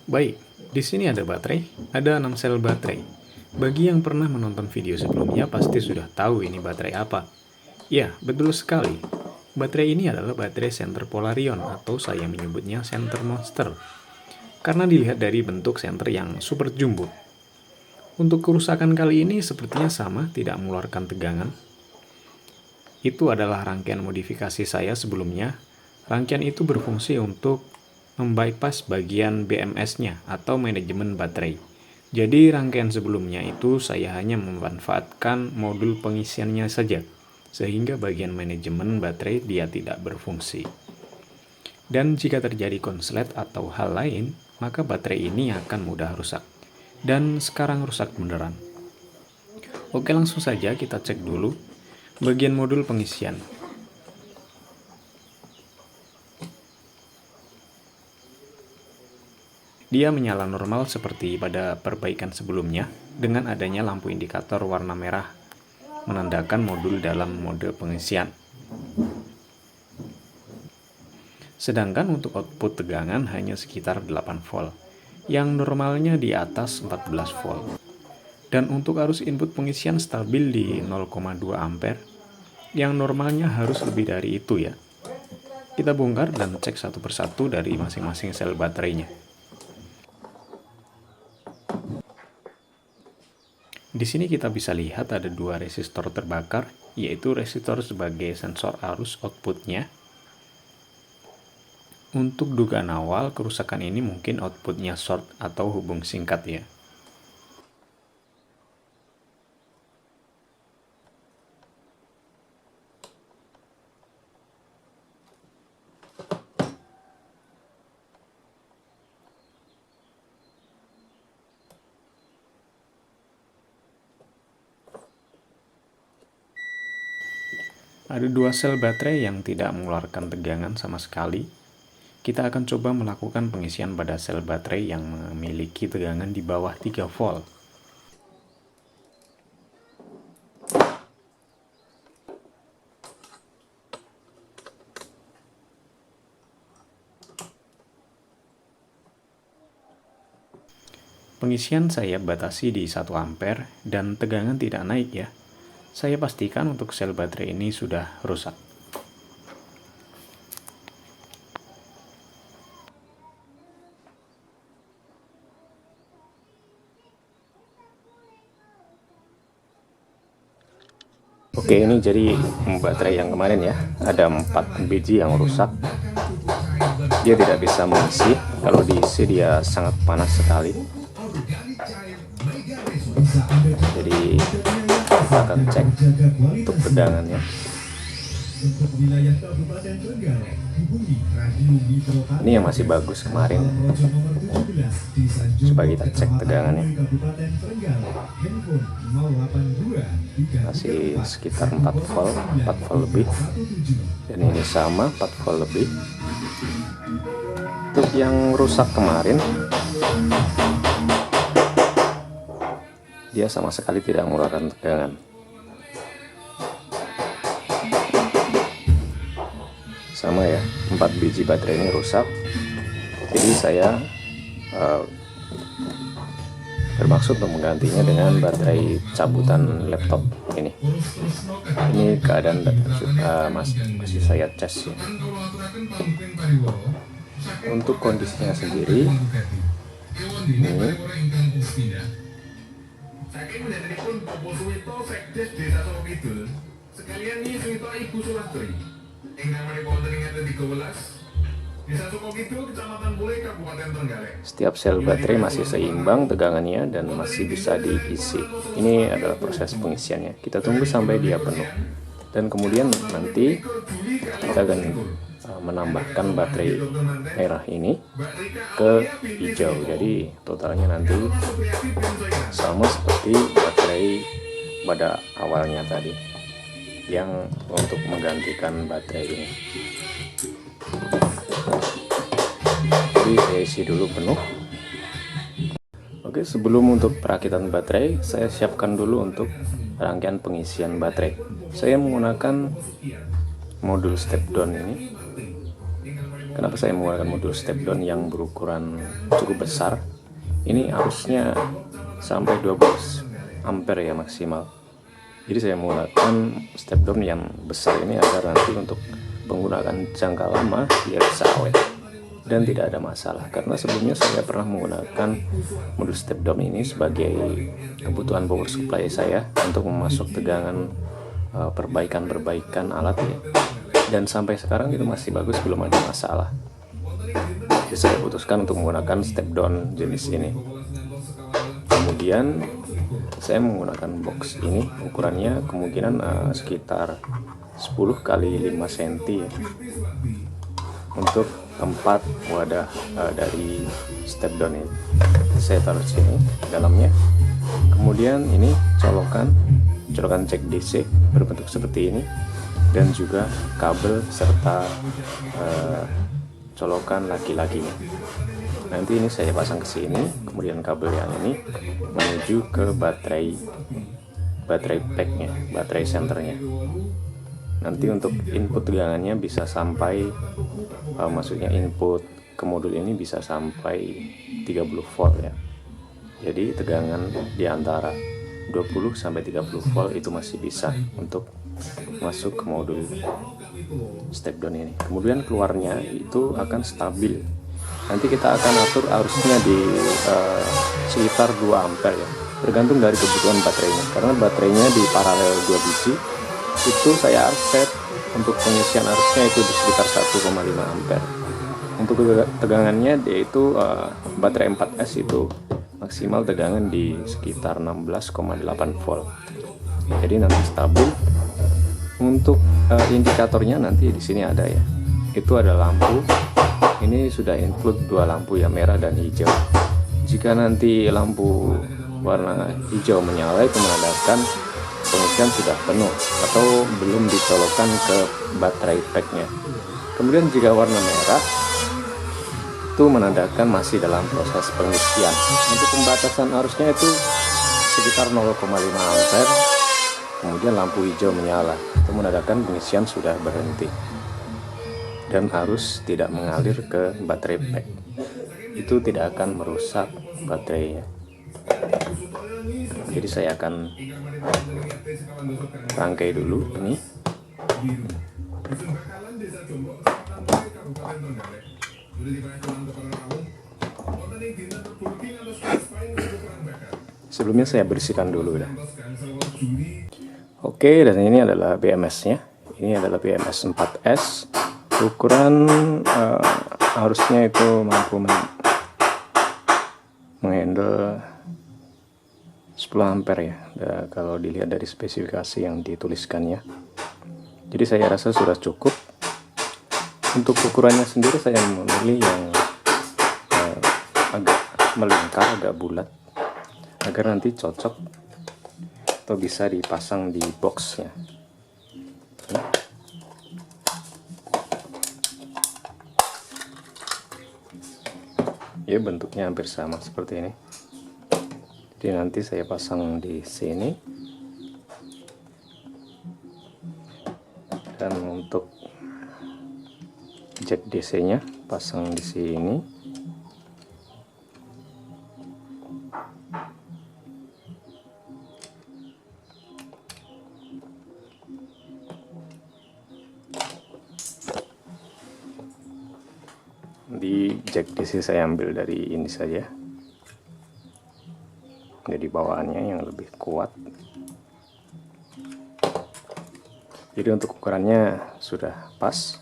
Baik, di sini ada baterai, ada 6 sel baterai. Bagi yang pernah menonton video sebelumnya pasti sudah tahu ini baterai apa. Ya, betul sekali. Baterai ini adalah baterai senter Polarion atau saya menyebutnya senter monster. Karena dilihat dari bentuk senter yang super jumbo. Untuk kerusakan kali ini sepertinya sama, tidak mengeluarkan tegangan. Itu adalah rangkaian modifikasi saya sebelumnya. Rangkaian itu berfungsi untuk membypass bagian BMS-nya atau manajemen baterai. Jadi rangkaian sebelumnya itu saya hanya memanfaatkan modul pengisiannya saja, sehingga bagian manajemen baterai dia tidak berfungsi. Dan jika terjadi konslet atau hal lain, maka baterai ini akan mudah rusak. Dan sekarang rusak beneran. Oke, langsung saja kita cek dulu bagian modul pengisian. Dia menyala normal seperti pada perbaikan sebelumnya dengan adanya lampu indikator warna merah menandakan modul dalam mode pengisian. Sedangkan untuk output tegangan hanya sekitar 8 volt, yang normalnya di atas 14 volt. Dan untuk arus input pengisian stabil di 0,2 ampere, yang normalnya harus lebih dari itu ya. Kita bongkar dan cek satu persatu dari masing-masing sel baterainya. Di sini kita bisa lihat ada dua resistor terbakar, yaitu resistor sebagai sensor arus outputnya. Untuk dugaan awal, kerusakan ini mungkin outputnya short atau hubung singkat ya. Ada dua sel baterai yang tidak mengeluarkan tegangan sama sekali. Kita akan coba melakukan pengisian pada sel baterai yang memiliki tegangan di bawah 3 volt. Pengisian saya batasi di 1 ampere dan tegangan tidak naik ya. Saya pastikan untuk sel baterai ini sudah rusak. Oke, ini jadi baterai yang kemarin ya. Ada 4 biji yang rusak. Dia tidak bisa mengisi. Kalau diisi dia sangat panas sekali. Jadi kita akan cek untuk tegangannya. Ini yang masih bagus kemarin. Coba kita cek tegangannya. Masih sekitar 4 volt lebih. Dan ini sama 4 volt lebih. Untuk yang rusak kemarin, dia sama sekali tidak mengeluarkan tegangan. Sama ya, 4 biji baterai ini rusak. Jadi saya bermaksud untuk menggantinya dengan baterai cabutan laptop ini. Ini keadaan masih saya cas ya. Untuk kondisinya sendiri, ini sekalian nih cerita Ibu Sulastri yang namanya kontennya ada 13 Desa Sukokidul, Kecamatan Bule, Kabupaten Trenggalek. Setiap sel baterai masih seimbang tegangannya dan masih bisa diisi. Ini adalah proses pengisiannya. Kita tunggu sampai dia penuh. Dan kemudian nanti kita akan menambahkan baterai merah ini ke hijau. Jadi totalnya nanti sama seperti baterai pada awalnya tadi yang untuk menggantikan baterai ini. Jadi saya isi dulu penuh. Oke, sebelum untuk perakitan baterai, saya siapkan dulu untuk rangkaian pengisian baterai. Saya menggunakan modul step down ini. Kenapa saya menggunakan modul step down yang berukuran cukup besar? Ini arusnya sampai 12 ampere ya maksimal. Jadi saya menggunakan step down yang besar ini agar nanti untuk menggunakan jangka lama dia bisa awet dan tidak ada masalah. Karena sebelumnya saya pernah menggunakan modul step down ini sebagai kebutuhan power supply saya untuk memasuk tegangan perbaikan alat ya. Dan sampai sekarang itu masih bagus, belum ada masalah. Jadi saya putuskan untuk menggunakan step down jenis ini. Kemudian saya menggunakan box ini, ukurannya kemungkinan sekitar 10 kali 5 cm ya, untuk tempat wadah dari step down ini. Saya taruh sini dalamnya. Kemudian ini colokan jack DC berbentuk seperti ini, dan juga kabel serta colokan laki-lakinya. Nanti ini saya pasang ke sini, kemudian kabel yang ini menuju ke baterai packnya, baterai senternya. Nanti untuk input tegangannya bisa sampai maksudnya input ke modul ini bisa sampai 30 volt ya. Jadi tegangan di antara 20 sampai 30 volt itu masih bisa untuk masuk ke modul step down ini. Kemudian keluarnya itu akan stabil. Nanti kita akan atur arusnya di sekitar 2 ampere ya, tergantung dari kebutuhan baterainya. Karena baterainya di paralel 2 biji, itu saya set untuk pengisian arusnya itu di sekitar 1,5 ampere. Untuk tegangannya yaitu baterai 4S itu maksimal tegangan di sekitar 16,8 volt. Jadi nanti stabil. Untuk indikatornya nanti di sini ada ya. Itu ada lampu. Ini sudah include 2 lampu ya, merah dan hijau. Jika nanti lampu warna hijau menyala, itu menandakan pengisian sudah penuh atau belum dicolokkan ke baterai packnya. Kemudian jika warna merah, itu menandakan masih dalam proses pengisian. Untuk pembatasan arusnya itu sekitar 0,5 ampere. Kemudian lampu hijau menyala, itu menandakan pengisian sudah berhenti dan arus tidak mengalir ke baterai pack. Itu tidak akan merusak baterainya. Jadi saya akan rangkai dulu ini. Sebelumnya saya bersihkan dulu ya. Oke, dan ini adalah BMS-nya. Ini adalah BMS 4S. Ukuran harusnya itu mampu menghandle 10 ampere ya, kalau dilihat dari spesifikasi yang dituliskannya. Jadi saya rasa sudah cukup. Untuk ukurannya sendiri saya memilih yang agak melingkar, agak bulat, agar nanti cocok atau bisa dipasang di boxnya. Ya, bentuknya hampir sama seperti ini. Jadi nanti saya pasang di sini. Dan untuk jack DC-nya pasang di sini. Di jack DC saya ambil dari ini saja, jadi bawaannya yang lebih kuat. Jadi untuk ukurannya sudah pas.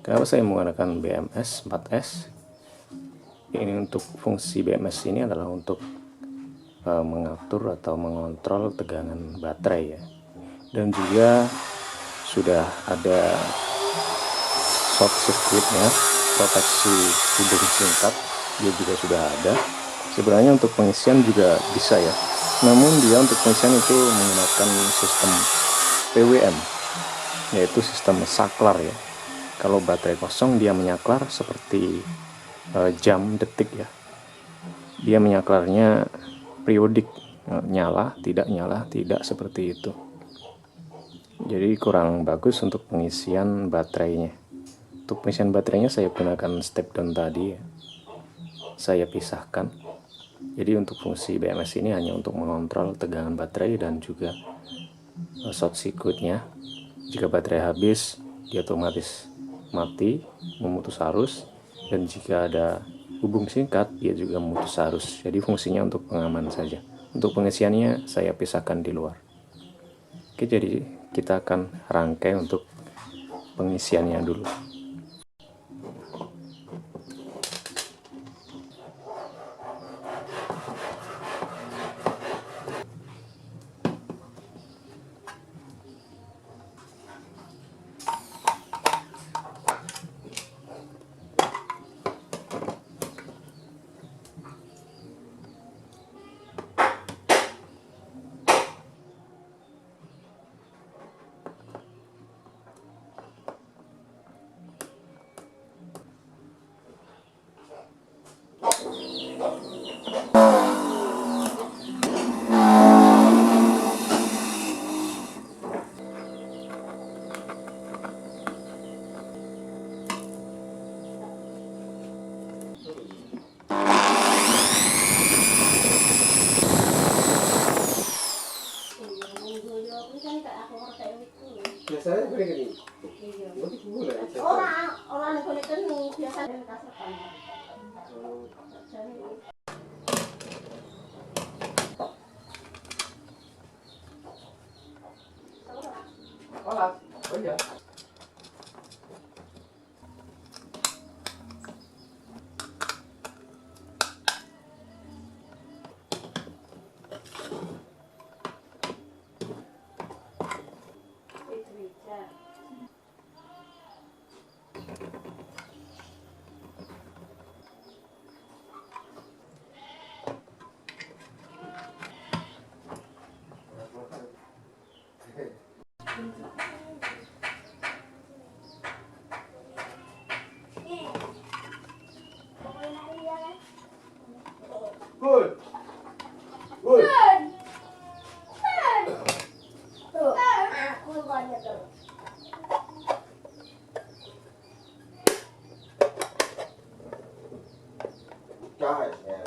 Kenapa saya menggunakan BMS 4S? Ini untuk fungsi BMS ini adalah untuk mengatur atau mengontrol tegangan baterai ya. Dan juga sudah ada short circuitnya, proteksi hidung singkat, dia juga sudah ada. Sebenarnya untuk pengisian juga bisa ya, namun dia untuk pengisian itu menggunakan sistem PWM, yaitu sistem saklar ya. Kalau baterai kosong dia menyaklar seperti jam detik ya, dia menyaklarnya periodik, nyala tidak seperti itu. Jadi kurang bagus untuk pengisian baterainya. Untuk pengisian baterainya saya gunakan step down tadi ya. Saya pisahkan. Jadi untuk fungsi BMS ini hanya untuk mengontrol tegangan baterai dan juga short circuitnya. Jika baterai habis, dia otomatis mati, memutus arus, dan jika ada hubung singkat, dia juga memutus arus. Jadi fungsinya untuk pengaman saja. Untuk pengisiannya saya pisahkan di luar. Oke, jadi kita akan rangkai untuk pengisiannya dulu. Biasanya begini. Orang itu biasanya kasapan. Olah, oh iya. Good. Good. Guys, man.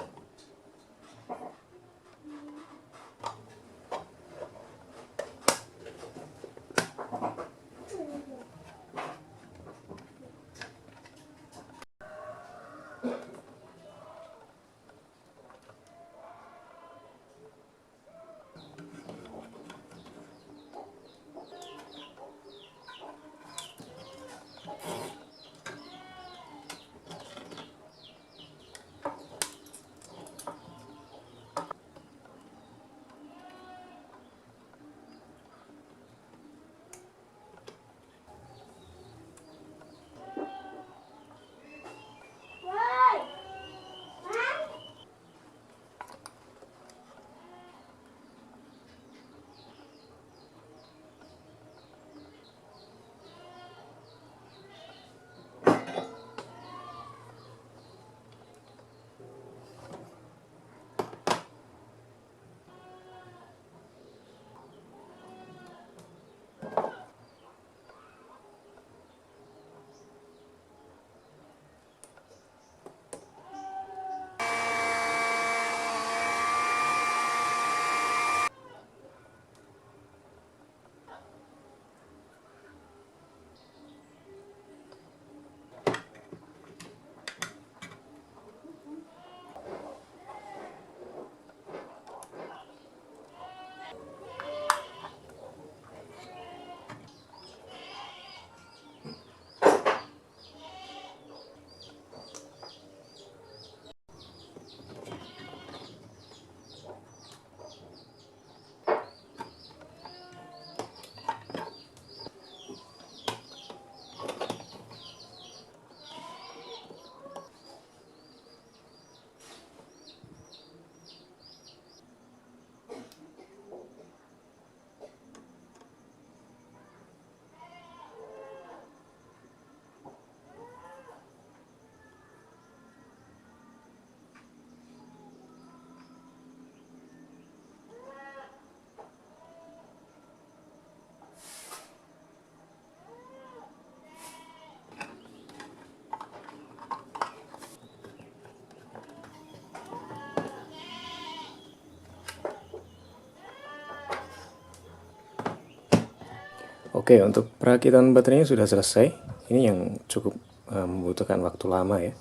Oke, untuk perakitan baterainya sudah selesai. Ini yang cukup membutuhkan waktu lama ya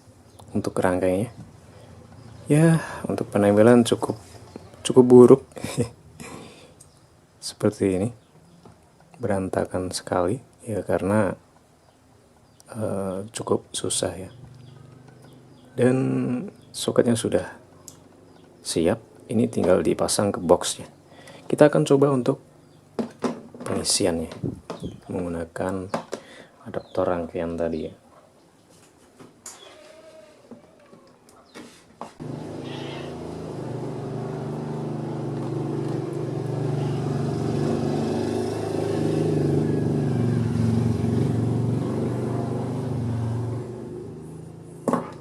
untuk rangkainya. Ya, untuk penempelan cukup buruk. Seperti ini. Berantakan sekali ya karena cukup susah ya. Dan soketnya sudah siap. Ini tinggal dipasang ke boxnya. Kita akan coba untuk pengisiannya menggunakan adaptor rangkaian tadi ya.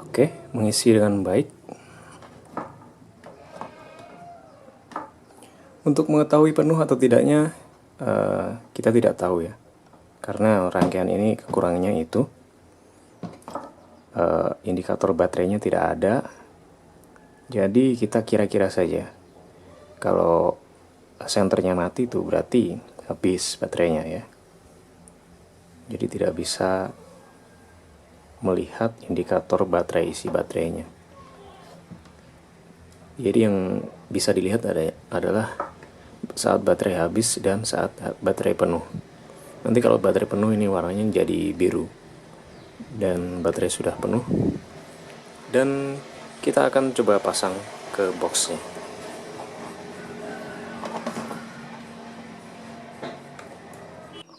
Oke, mengisi dengan baik. Untuk mengetahui penuh atau tidaknya kita tidak tahu ya, karena rangkaian ini kekurangannya itu indikator baterainya tidak ada. Jadi kita kira-kira saja. Kalau senternya mati itu berarti habis baterainya ya. Jadi tidak bisa melihat indikator baterai, isi baterainya. Jadi yang bisa dilihat adalah saat baterai habis dan saat baterai penuh. Nanti kalau baterai penuh ini warnanya jadi biru dan baterai sudah penuh. Dan kita akan coba pasang ke boxnya.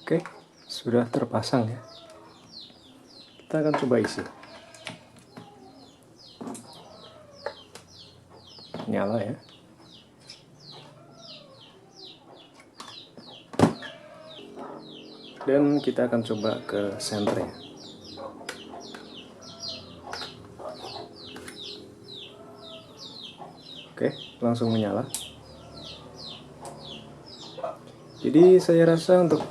Oke, sudah terpasang ya. Kita akan coba isi. Nyala ya. Dan kita akan coba ke senternya. Oke, langsung menyala. Jadi saya rasa untuk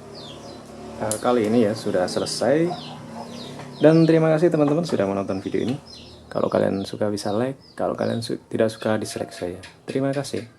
kali ini ya sudah selesai. Dan terima kasih teman-teman sudah menonton video ini. Kalau kalian suka bisa like, kalau kalian tidak suka dislike saya. Terima kasih.